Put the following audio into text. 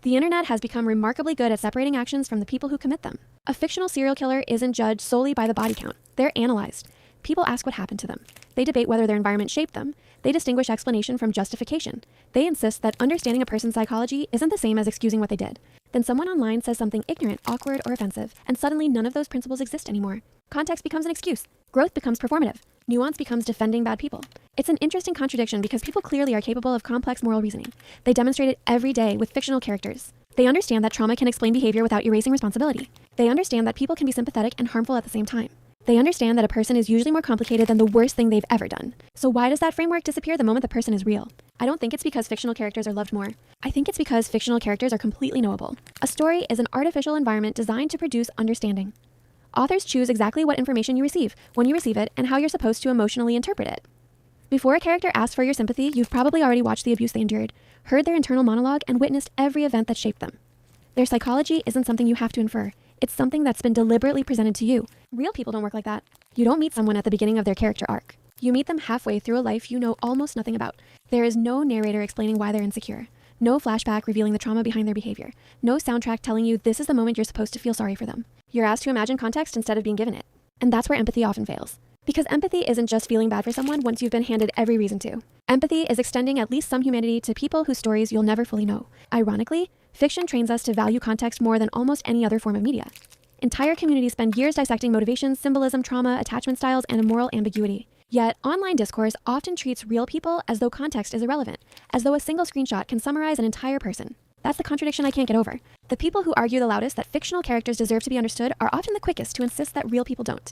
The internet has become remarkably good at separating actions from the people who commit them. A fictional serial killer isn't judged solely by the body count. They're analyzed. People ask what happened to them. They debate whether their environment shaped them. They distinguish explanation from justification. They insist that understanding a person's psychology isn't the same as excusing what they did. Then someone online says something ignorant, awkward, or offensive, and suddenly none of those principles exist anymore. Context becomes an excuse. Growth becomes performative. Nuance becomes defending bad people. It's an interesting contradiction because people clearly are capable of complex moral reasoning. They demonstrate it every day with fictional characters. They understand that trauma can explain behavior without erasing responsibility. They understand that people can be sympathetic and harmful at the same time. They understand that a person is usually more complicated than the worst thing they've ever done. So why does that framework disappear the moment the person is real? I don't think it's because fictional characters are loved more. I think it's because fictional characters are completely knowable. A story is an artificial environment designed to produce understanding. Authors choose exactly what information you receive, when you receive it, and how you're supposed to emotionally interpret it. Before a character asks for your sympathy, you've probably already watched the abuse they endured, heard their internal monologue, and witnessed every event that shaped them. Their psychology isn't something you have to infer. It's something that's been deliberately presented to you. Real people don't work like that. You don't meet someone at the beginning of their character arc. You meet them halfway through a life you know almost nothing about. There is no narrator explaining why they're insecure. No flashback revealing the trauma behind their behavior. No soundtrack telling you this is the moment you're supposed to feel sorry for them. You're asked to imagine context instead of being given it. And that's where empathy often fails. Because empathy isn't just feeling bad for someone once you've been handed every reason to. Empathy is extending at least some humanity to people whose stories you'll never fully know. Ironically, fiction trains us to value context more than almost any other form of media. Entire communities spend years dissecting motivations, symbolism, trauma, attachment styles, and moral ambiguity. Yet, online discourse often treats real people as though context is irrelevant, as though a single screenshot can summarize an entire person. That's the contradiction I can't get over. The people who argue the loudest that fictional characters deserve to be understood are often the quickest to insist that real people don't.